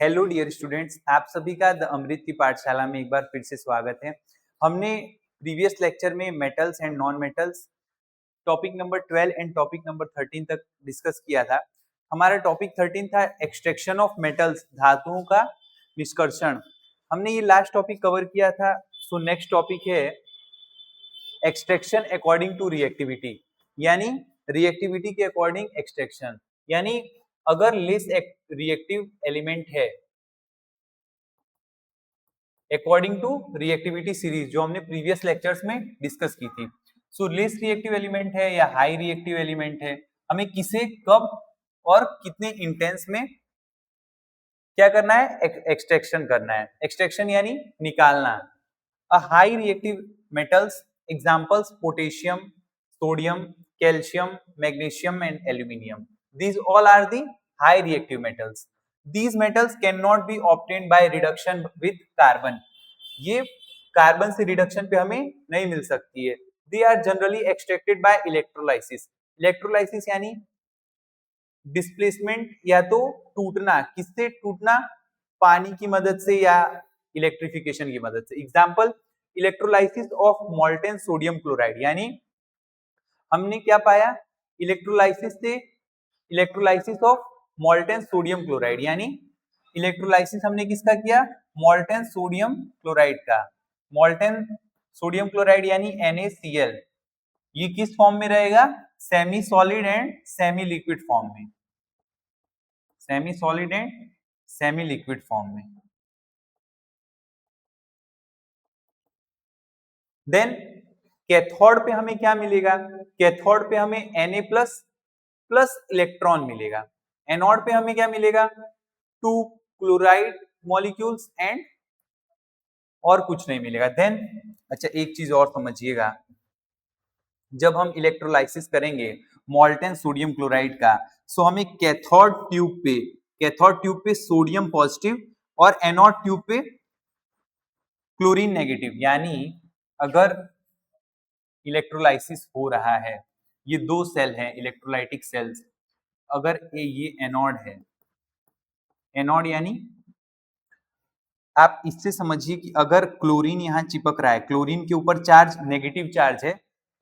Hello dear students, आप सभी का द अमृत की पाठशाला में एक बार फिर से स्वागत है। हमने प्रीवियस लेक्चर में metals and non metals topic number 12 and topic number 13 तक डिस्कस किया था। हमारा टॉपिक 13 था एक्सट्रैक्शन ऑफ मेटल्स, धातुओं का निष्कर्षण। हमने ये लास्ट टॉपिक कवर किया था। सो नेक्स्ट टॉपिक है एक्सट्रैक्शन अकॉर्डिंग टू रिएक्टिविटी, यानी रिएक्टिविटी के अकॉर्डिंग एक्सट्रैक्शन। यानी अगर लेस रिएक्टिव एलिमेंट है अकॉर्डिंग टू रिएक्टिविटी सीरीज जो हमने प्रीवियस लेक्चर्स में डिस्कस की थी। सो लेस रिएक्टिव एलिमेंट है या हाई रिएक्टिव एलिमेंट है, हमें किसे कब और कितने इंटेंस में क्या करना है, एक्सट्रैक्शन करना है। एक्सट्रैक्शन यानी निकालना। A high reactive metals examples potassium, sodium, calcium, magnesium and aluminium, these all are the high reactive metals. These metals cannot be obtained by reduction with carbon. ये कार्बन से रिडक्शन पे हमें नहीं मिल सकती है। They are generally extracted by electrolysis. Electrolysis यानी displacement या तो टूटना। किससे टूटना? पानी की मदद से या इलेक्ट्रिफिकेशन की मदद से। Example electrolysis of molten sodium chloride, यानी हमने क्या पाया electrolysis of molten sodium chloride, यानी इलेक्ट्रोलाइसिस हमने किसका किया? मोल्टेन सोडियम क्लोराइड का। मोल्टेन सोडियम क्लोराइड यानी NaCl, ये किस फॉर्म में रहेगा? Semi solid and semi liquid form में। Semi solid and semi liquid form में। देन कैथोड पे हमें क्या मिलेगा? कैथोड पे हमें Na प्लस इलेक्ट्रॉन मिलेगा। एनोड पे हमें क्या मिलेगा? 2 क्लोराइड मॉलिक्यूल्स एंड और कुछ नहीं मिलेगा। देन अच्छा एक चीज और समझिएगा, जब हम इलेक्ट्रोलाइसिस करेंगे मोल्टेन सोडियम क्लोराइड का, सो हमें कैथोड ट्यूब पे सोडियम पॉजिटिव और एनोड ट्यूब पे क्लोरीन नेगेटिव। यानी अगर इलेक्ट्रोलाइसिस हो रहा है, ये दो सेल हैं इलेक्ट्रोलाइटिक सेल्स, अगर ये एनोड है, एनोड यानी आप इससे समझिए कि अगर क्लोरीन यहां चिपक रहा है, क्लोरीन के ऊपर चार्ज नेगेटिव चार्ज है,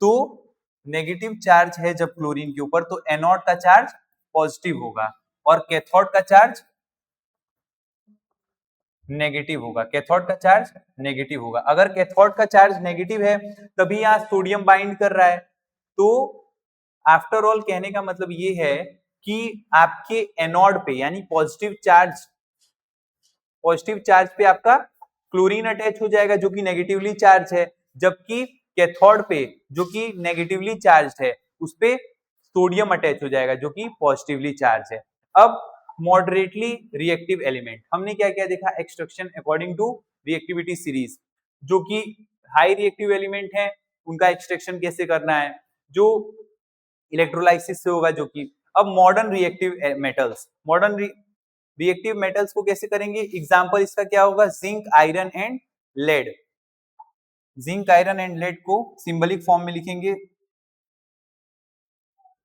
तो नेगेटिव चार्ज है जब क्लोरीन के ऊपर, तो एनोड का चार्ज पॉजिटिव होगा और कैथोड का चार्ज नेगेटिव होगा। कैथोड का चार्ज नेगेटिव होगा। अगर कैथोड का चार्ज नेगेटिव है तभी यहां सोडियम बाइंड कर रहा है। तो आफ्टर ऑल कहने का मतलब ये है कि आपके एनोड पे यानी पॉजिटिव चार्ज पे आपका क्लोरीन अटैच हो जाएगा जो कि नेगेटिवली चार्ज है, जबकि कैथोड पे जो कि नेगेटिवली चार्ज है उस पे सोडियम अटैच हो जाएगा जो कि पॉजिटिवली चार्ज है। अब मॉडरेटली रिएक्टिव एलिमेंट हमने क्या क्या देखा? Extraction according to reactivity series, जो कि हाई रिएक्टिव एलिमेंट है उनका एक्सट्रैक्शन कैसे करना है, जो इलेक्ट्रोलाइसिस से होगा। जो कि अब मॉडर्न रिएक्टिव मेटल्स को कैसे करेंगे? एग्जांपल इसका क्या होगा? Zinc, iron and lead. Zinc, iron and lead को सिंबलिक फॉर्म में लिखेंगे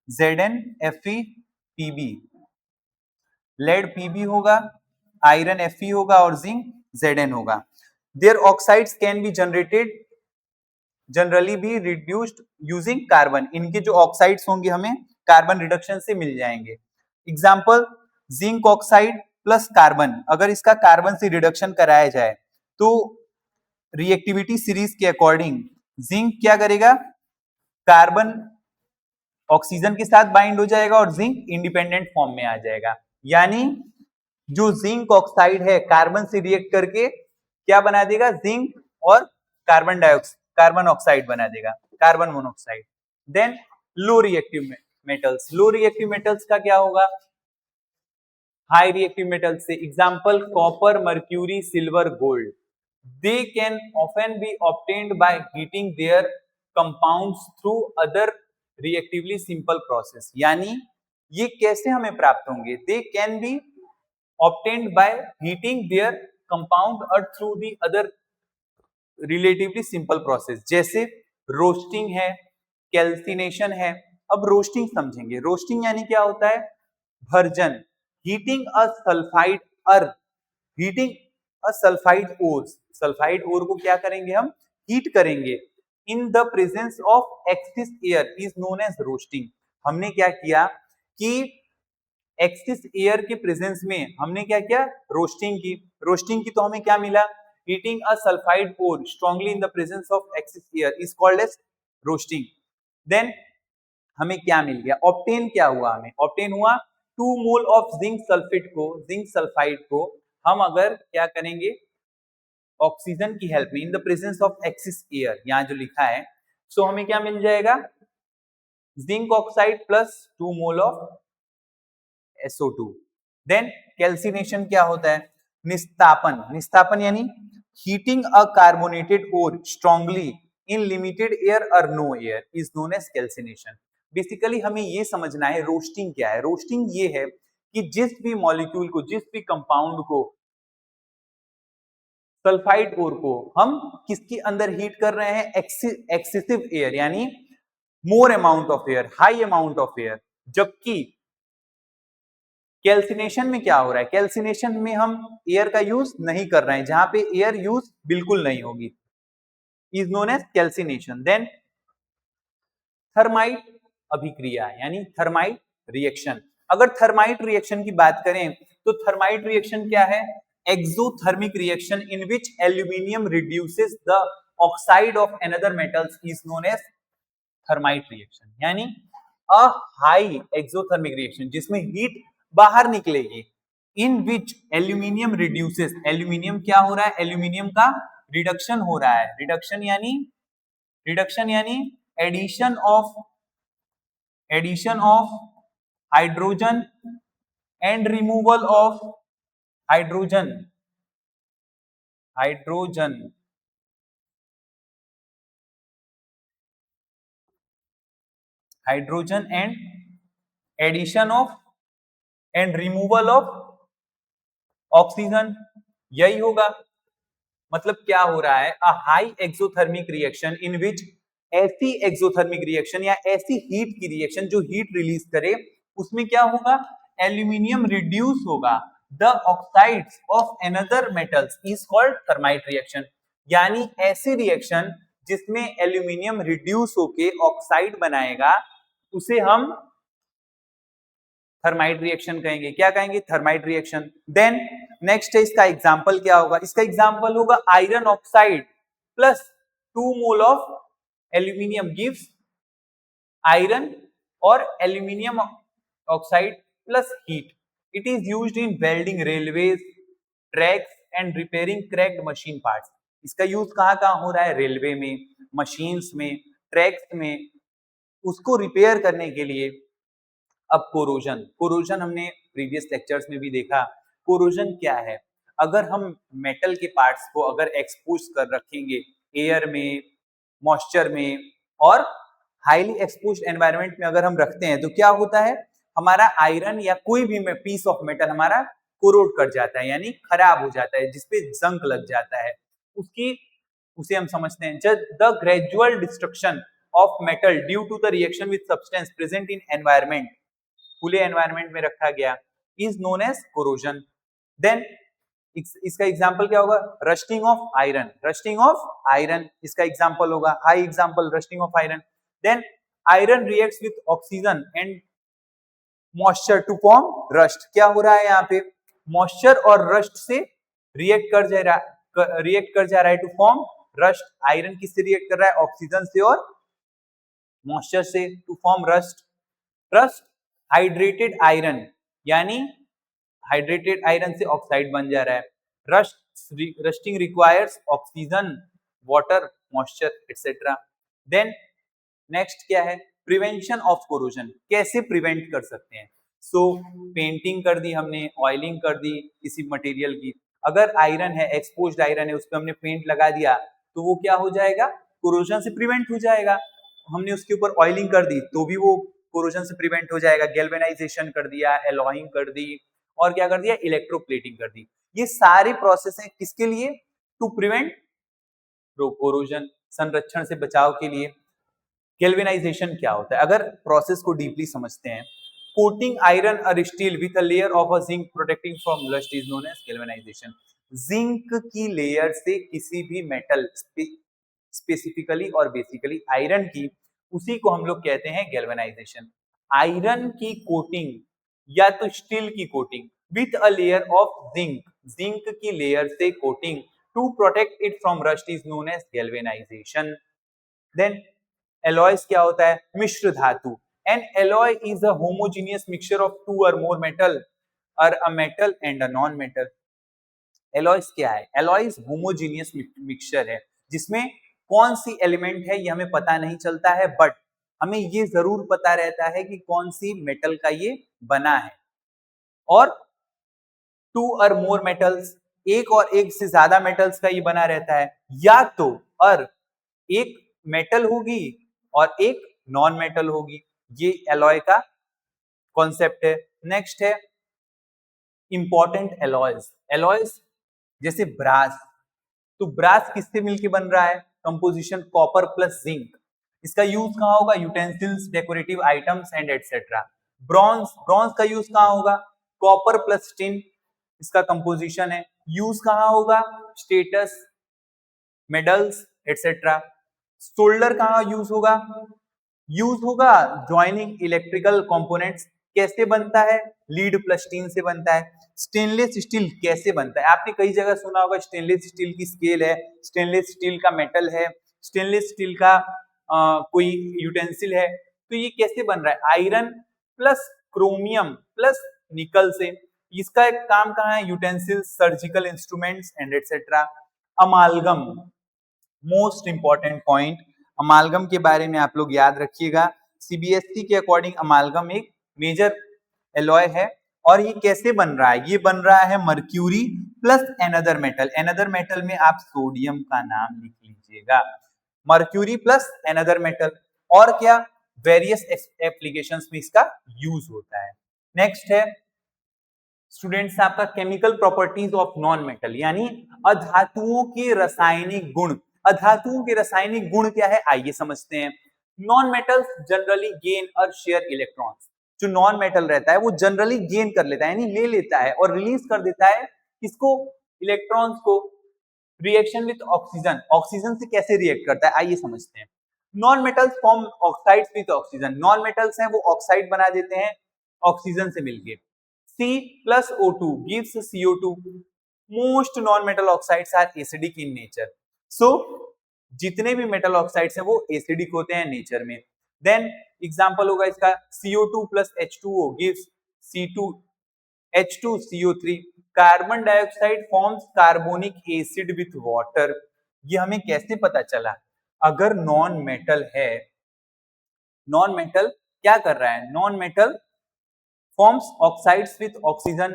ZnFePb। लेड Pb होगा, आयरन Fe होगा और जिंक Zn होगा। Their oxides can be generally be reduced using carbon. इनके जो ऑक्साइड्स होंगे हमें कार्बन रिडक्शन से मिल जाएंगे। Example zinc oxide plus carbon, अगर इसका कार्बन से रिडक्शन कराया जाए तो रिएक्टिविटी सीरीज के अकॉर्डिंग जिंक क्या करेगा? कार्बन ऑक्सीजन के साथ बाइंड हो जाएगा और जिंक इंडिपेंडेंट फॉर्म में आ जाएगा। यानी जो जिंक ऑक्साइड है कार्बन से रिएक्ट करके क्या बना देगा? जिंक और कार्बन ऑक्साइड बना देगा, carbon monoxide. Then low reactive metals का क्या होगा? हाई रिएक्टिव मेटल्स से example copper, mercury, silver, gold. They can often be obtained by heating their compounds through other reactively simple process. यानी ये कैसे हमें प्राप्त होंगे? They can be obtained by heating their compound और through the other relatively simple process, जैसे roasting है, calcination है। अब रोस्टिंग समझेंगे। रोस्टिंग यानी क्या होता है? भर्जन, हीटिंग अ सल्फाइड अर्थ heating a sulphide ore, sulphide ore को क्या करेंगे हम, हीट करेंगे in the presence of excess air is known as roasting. हमने क्या किया कि एक्सिस एयर के प्रेजेंस में हमने क्या किया, रोस्टिंग की। रोस्टिंग की तो हमें क्या मिला, heating a sulphide ore strongly in the presence of excess air is called as roasting. Then हमें क्या मिल गया, ऑब्टेन क्या हुआ, हमें ऑब्टेन हुआ 2 मोल ऑफ जिंक सल्फेट को, जिंक सल्फाइड को हम अगर क्या करेंगे, ऑक्सीजन की हेल्प में in the presence of excess air, यहां जो लिखा है, सो हमें क्या मिल जाएगा, zinc oxide plus 2 mole of SO2। Then calcination क्या होता है, निस्तापन, निस्तापन यानी heating a carbonated ore strongly in limited air और no air is known as calcination. Basically हमें ये समझना है रोस्टिंग क्या है। रोस्टिंग ये है कि जिस भी मॉलिक्यूल को, जिस भी कंपाउंड को, सल्फाइड ओर को हम किसके अंदर हीट कर रहे हैं, एक्सेसिव एयर यानी more amount of air, high amount of air. जबकि कैल्सिनेशन में क्या हो रहा है, कैल्सिनेशन में हम एयर का यूज नहीं कर रहे हैं, जहां पे एयर यूज बिल्कुल नहीं होगी, is known as calcination. Then thermite अभिक्रिया यानी थर्माइट रिएक्शन। अगर थर्माइट रिएक्शन की बात करें तो थर्माइट रिएक्शन क्या है, exothermic reaction in which aluminium reduces the oxide of another metals is known as thermite reaction. यानी अ हाई एक्सोथर्मिक रिएक्शन जिसमें हीट बाहर निकलेगी, in which aluminium reduces, aluminium क्या हो रहा है, एल्यूमिनियम का रिडक्शन हो रहा है। रिडक्शन यानी addition of hydrogen and removal of hydrogen and addition of and removal of oxygen, यही होगा। मतलब क्या हो रहा है, a high exothermic reaction in which, ऐसी एक्सोथर्मिक रिएक्शन या ऐसी हीट की रिएक्शन जो हीट रिलीज करे, उसमें क्या होगा, एल्यूमिनियम रिड्यूस होगा, the oxides of another metals is called thermite reaction. यानी ऐसी रिएक्शन जिसमें एल्यूमिनियम रिड्यूस होके ऑक्साइड बनाएगा, उसे हम थर्माइट रिएक्शन कहेंगे। क्या कहेंगे, थर्माइट रिएक्शन। देन नेक्स्ट है, इसका एग्जांपल क्या होगा, इसका एग्जांपल होगा iron oxide plus 2 mole of aluminium gives iron और aluminium oxide plus heat. It is used in welding railways, tracks and repairing cracked machine parts. इसका यूज कहां कहां हो रहा है, रेलवे में, मशीन्स में, ट्रैक्स में, उसको रिपेयर करने के लिए। अब कोरोजन हमने प्रीवियस लेक्चर्स में भी देखा। कोरोजन क्या है, अगर हम मेटल के पार्ट्स को अगर एक्सपोज कर रखेंगे एयर में, मॉइस्चर में और हाईली एक्सपोज्ड एनवायरनमेंट में अगर हम रखते हैं, तो क्या होता है, हमारा आयरन या कोई भी पीस ऑफ मेटल हमारा कोरोड कर जाता है, यानी खराब हो जाता है, जिसपे जंग लग जाता है। उसे हम समझते हैं जब the gradual destruction of metal due to the reaction with substance present in environment, खुले एनवायरनमेंट में रखा गया, is known as corrosion. Then इसका एग्जांपल क्या होगा, रस्टिंग ऑफ आयरन इसका एग्जांपल होगा, high example rusting of iron. Then iron reacts with oxygen and moisture to form rust. क्या हो रहा है यहाँ पे, मॉइस्चर और रस्ट से रिएक्ट कर जा रहा है टू फॉर्म रस्ट। आयरन किससे रिएक्ट कर रहा है, ऑक्सीजन से और मॉइस्चर से to form rust. Hydrated iron यानी हाइड्रेटेड आयरन से ऑक्साइड बन जा रहा है। Rusting requires oxygen, water, moisture etcetera. Then next क्या है, प्रिवेंशन ऑफ कोरोजन, कैसे प्रिवेंट कर सकते हैं। सो पेंटिंग कर दी हमने, ऑयलिंग कर दी किसी मटेरियल की, अगर आयरन है, एक्सपोज्ड आयरन है, उस पर हमने पेंट लगा दिया, तो वो क्या हो जाएगा, कोरोजन से प्रिवेंट हो जाएगा। हमने उसके ऊपर ऑयलिंग कर दी तो भी वो कोरोजन से प्रिवेंट हो जाएगा। गैल्वेनाइजेशन कर दिया, एलॉइंग कर दी, और क्या कर दिया, इलेक्ट्रोप्लेटिंग कर दी। ये सारे प्रोसेस हैं किसके लिए, टू प्रिवेंट कोरोजन, संरक्षण से बचाव के लिए। गैल्वेनाइजेशन क्या होता है, अगर प्रोसेस को डीपली समझते हैं कोटिंग आयरन और steel with a layer of a zinc protecting from rust is known as galvanisation. Zinc की लेयर से किसी भी मेटल, स्पेसिफिकली और बेसिकली आयरन की, उसी को हम लोग कहते हैं गैल्वेनाइजेशन। आयरन की कोटिंग या तो स्टील की coating with a layer of zinc, zinc की लेयर से coating to protect it from rust is known as galvanisation. Then alloys क्या होता है? मिश्र धातु। An alloy is a homogeneous mixture of two or more metal or a metal and a non metal. Alloys क्या है? Alloys homogeneous mixture है जिसमें कौन सी एलिमेंट है ये हमें पता नहीं चलता है, बट हमें ये जरूर पता रहता है कि कौन सी मेटल का ये बना है। और टू और मोर मेटल्स, एक और एक से ज्यादा मेटल्स का ये बना रहता है, या तो और एक मेटल होगी और एक नॉन मेटल होगी। ये एलॉय का कॉन्सेप्ट है। नेक्स्ट है इंपॉर्टेंट एलॉयज। एलॉयज जैसे ब्रास, तो ब्रास किससे मिलके बन रहा है? Composition copper plus zinc. इसका यूज कहां होगा? Utensils, decorative items and etcetera. Bronze, bronze का यूज कहां होगा? कॉपर प्लस टिन इसका कंपोजिशन है। यूज कहां होगा? Status, medals etcetera. सोल्डर कहां यूज होगा? यूज होगा ज्वाइनिंग इलेक्ट्रिकल कंपोनेंट्स। कैसे बनता है? लीड प्लस टीन से बनता है। स्टेनलेस स्टील कैसे बनता है? आपने कई जगह सुना होगा स्टेनलेस स्टील की स्केल है, स्टेनलेस स्टील का मेटल है, स्टेनलेस स्टील का कोई यूटेंसिल है। तो ये कैसे बन रहा है? आयरन प्लस क्रोमियम प्लस निकल से। इसका एक काम कहाँ है? Utensils, surgical instruments and etcetera. अमालगम, most important point, अमालगम के बारे में आप लोग याद रखिएगा। सीबीएसई के अकॉर्डिंग अमालगम एक मेजर एलॉय है। और ये कैसे बन रहा है? ये बन रहा है mercury plus another metal. Another metal में आप सोडियम का नाम लिख लीजिएगा। Mercury plus another metal. और क्या? वेरियस एप्लीकेशंस में इसका यूज होता है। नेक्स्ट है स्टूडेंट्स आपका chemical properties of non metal, यानी अधातुओं के रासायनिक गुण। अधातुओं के रासायनिक गुण क्या है? आइए समझते हैं। नॉन मेटल्स जनरली गेन और शेयर इलेक्ट्रॉन्स। जो नॉन मेटल रहता है वो जनरली गेन कर लेता है, यानी ले लेता है और रिलीज कर देता है किसको? इलेक्ट्रॉन्स को। रिएक्शन विद ऑक्सीजन, ऑक्सीजन से कैसे रिएक्ट करता है आइए समझते हैं। Non metals form oxides with oxygen. Non metals हैं वो ऑक्साइड बना देते हैं ऑक्सीजन से मिलके। C plus O2 gives CO2. Most non-metal oxides are acidic in nature. So जितने भी मेटल ऑक्साइड्स हैं वो एसिडिक होते हैं नेचर में। देन एग्जांपल होगा इसका CO2 plus H2O gives C2H2CO3. Carbon dioxide forms carbonic acid with water. ये हमें कैसे पता चला? अगर नॉन मेटल है, नॉन मेटल क्या कर रहा है? Non metal forms oxides with oxygen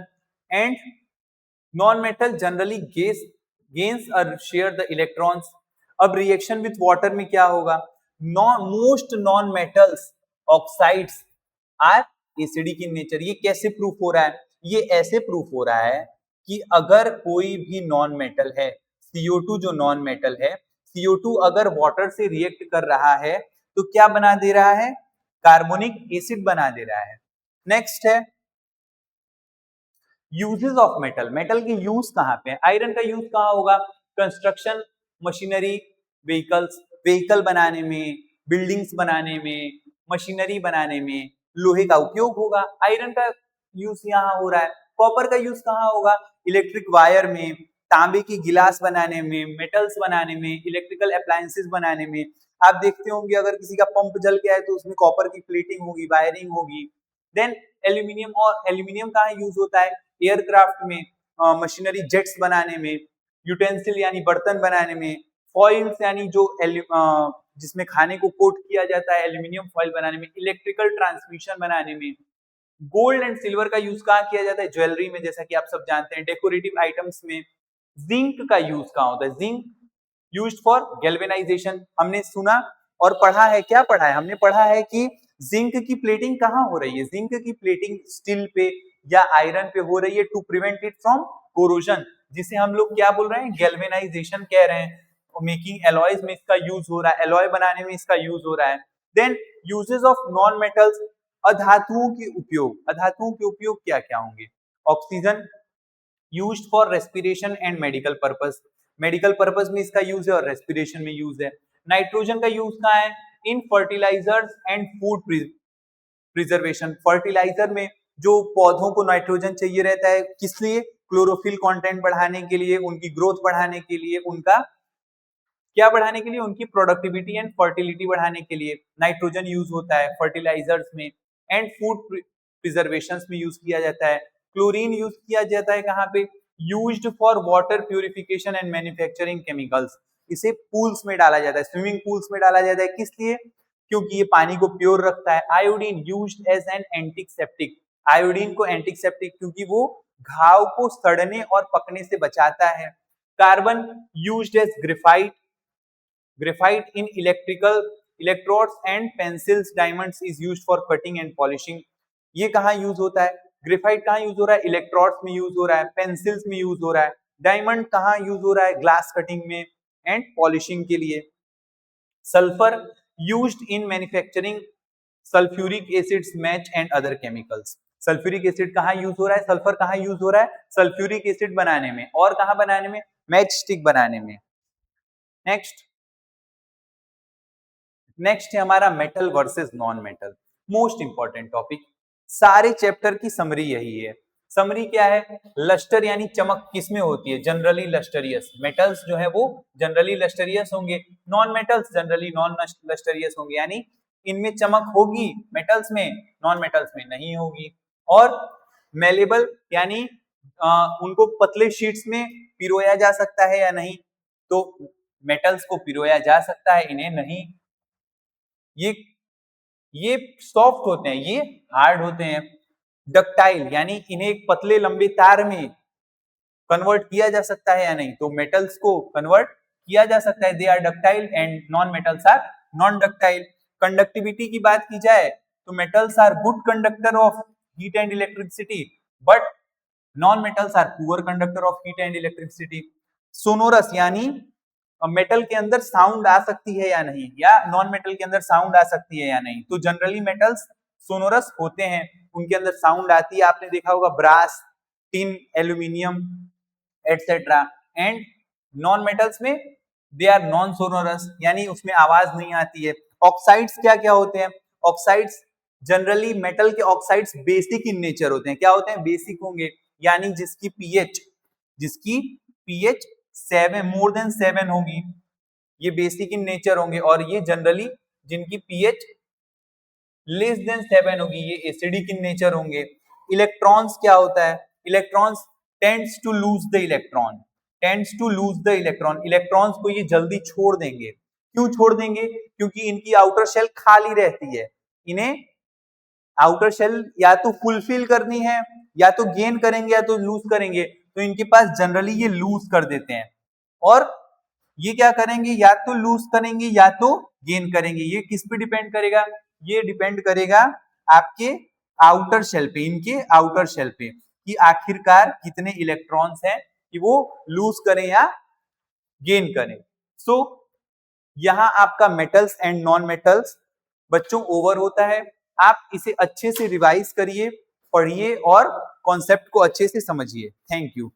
and non-metal generally gains or share the electrons. अब रिएक्शन विथ वाटर में क्या होगा? Most non metals oxides are acidic in nature. ये कैसे प्रूफ हो रहा है? ये ऐसे प्रूफ हो रहा है कि अगर कोई भी नॉन मेटल है, CO2 जो नॉन मेटल है, CO2 अगर वाटर से रिएक्ट कर रहा है तो क्या बना दे रहा है? कार्बोनिक एसिड बना दे रहा है। नेक्स्ट है यूजेस ऑफ मेटल। मेटल के यूज कहां पे है? आयरन का यूज कहां होगा? कंस्ट्रक्शन, मशीनरी, व्हीकल्स, व्हीकल बनाने में, बिल्डिंग्स बनाने में, मशीनरी बनाने में लोहे का उपयोग होगा। आयरन का यूज यहाँ हो रहा है। कॉपर का यूज कहां होगा? इलेक्ट्रिक वायर में, तांबे की गिलास बनाने में, मेटल्स बनाने में, इलेक्ट्रिकल अप्लायंसेस बनाने में। आप देखते होंगे अगर किसी का पंप जल गया है तो उसमें कॉपर की प्लेटिंग होगी, वायरिंग होगी। देन एल्यूमिनियम, और एल्यूमिनियम कहाँ यूज होता है? एयरक्राफ्ट में, मशीनरी, जेट्स बनाने में, यूटेंसिल यानी बर्तन बनाने में, फॉइल्स यानी जो जिसमें खाने को कोट किया जाता है, एल्यूमिनियम फॉइल बनाने में, इलेक्ट्रिकल ट्रांसमिशन बनाने में। गोल्ड एंड सिल्वर का यूज कहाँ किया जाता है? ज्वेलरी में, जैसा कि आप सब जानते हैं। डेकोरेटिव आइटम्स में। जिंक का यूज कहाँ होता है? Zinc used for galvanisation. हमने सुना और पढ़ा है, क्या पढ़ा है? हमने पढ़ा है कि जिंक की प्लेटिंग कहाँ हो रही है? जिंक की प्लेटिंग स्टील पे या आयरन पे हो रही है to prevent it from corrosion, जिसे हम लोग क्या बोल रहे हैं? गैल्वेनाइजेशन कह रहे हैं। मेकिंग एलॉयज में इसका यूज हो रहा है, एलॉय बनाने में इसका यूज हो रहा है। Then uses of non metals. अधातुओं के उपयोग क्या क्या होंगे? Oxygen used for respiration and medical purpose में इसका यूज है और रेस्पिरेशन में यूज है। नाइट्रोजन का यूज कहाँ है? In fertilisers and food preservation. Fertiliser में जो पौधों को नाइट्रोजन चाहिए रहता है, किस लिए? क्लोरोफिल कंटेंट बढ़ाने के लिए, उनकी ग्रोथ बढ़ाने के लिए, उनका क्या बढ़ाने के लिए? उनकी प्रोडक्टिविटी एंड फर्टिलिटी बढ़ाने के लिए नाइट्रोजन यूज होता है फर्टिलाइजर्स में। एंड फूड प्रिजर्वेशन में यूज किया जाता है। क्लोरीन यूज किया जाता है कहाँ पे? Used for water purification and manufacturing chemicals. इसे पूल्स में डाला जाता है, स्विमिंग पूल्स में डाला जाता है। किस लिए? क्योंकि ये पानी को प्योर रखता है। Iodine used as an antiseptic. Iodine को एंटीसेप्टिक क्योंकि वो घाव को सड़ने और पकने से बचाता है। Carbon used as graphite. Graphite in electrodes and pencils, diamonds is used for cutting and polishing. ये कहाँ यूज होता है? ग्रेफाइट कहाँ यूज हो रहा है? इलेक्ट्रोड्स में यूज हो रहा है, पेंसिल्स में यूज हो रहा है। डायमंड कहाँ यूज हो रहा है? ग्लास कटिंग में एंड पॉलिशिंग के लिए। Sulphur used in manufacturing sulphuric acids, match and other chemicals. Sulphuric acid कहाँ यूज हो रहा है? सल्फर कहाँ यूज हो रहा है? सल्फ्यूरिक एसिड बनाने में। और कहाँ बनाने में? मैच स्टिक बनाने में। नेक्स्ट है हमारा metal versus non metal, most important topic. सारे चैप्टर की समरी यही है। समरी क्या है? लस्टर यानी चमक किसमें होती है? जनरली लस्टरियस। मेटल्स जो है वो जनरली लस्टरियस होंगे, नॉन मेटल्स जनरली नॉन लस्टरियस होंगे। यानी इनमें चमक होगी मेटल्स में, नॉन मेटल्स में नहीं होगी। और मेलेबल यानी उनको पतले शीट्स में पिरोया जा सकता है या नहीं? तो मेटल्स को पिरोया जा सकता है, इन्हें नहीं। ये सॉफ्ट होते हैं, ये हार्ड होते हैं। डक्टाइल यानी इन्हें एक पतले लंबे तार में कन्वर्ट किया जा सकता है या नहीं? तो मेटल्स को कन्वर्ट किया जा सकता है, they are ductile and non metals are non ductile. Conductivity की बात की जाए तो metals are good conductor of heat and electricity, but non metals are poor conductor of heat and electricity. Sonorous यानी मेटल के अंदर साउंड आ सकती है या नहीं, या नॉन मेटल के अंदर साउंड आ सकती है या नहीं? तो जनरली मेटल्स सोनोरस होते हैं, उनके अंदर साउंड आती है। आपने देखा होगा brass, tin, aluminium etcetera. And non metals में दे आर नॉन सोनोरस, यानी उसमें आवाज नहीं आती है। ऑक्साइड्स क्या क्या होते हैं? ऑक्साइड्स जनरली मेटल के ऑक्साइड्स बेसिक इन नेचर होते हैं। क्या होते हैं? बेसिक होंगे, यानी जिसकी पीएच 7 मोर देन 7 होगी, ये बेसिक इन नेचर होंगे। और ये जनरली जिनकी पीएच लेस देन 7 होगी, ये एसिडिक इन नेचर होंगे। इलेक्ट्रॉन्स क्या होता है? Electrons tends to lose the electron. Electrons को ये जल्दी छोड़ देंगे। क्यों छोड़ देंगे? क्योंकि इनकी आउटर शेल खाली रहती है। इन्हें आउटर शेल या तो फुलफिल करनी है, या तो गेन करेंगे या तो लूज करेंगे। तो इनके पास जनरली ये लूज कर देते हैं। और ये क्या करेंगे? या तो लूज करेंगे या तो गेन करेंगे। ये किस पे डिपेंड करेगा? ये डिपेंड करेगा आपके आउटर शेल पे, इनके आउटर शेल पे, कि आखिरकार कितने इलेक्ट्रॉन्स हैं कि वो लूज करें या गेन करें। सो यहां आपका मेटल्स एंड नॉन मेटल्स बच्चों ओवर होता है। आप इसे अच्छे से रिवाइज करिए, पढ़िए और कॉन्सेप्ट को अच्छे से समझिए। Thank you.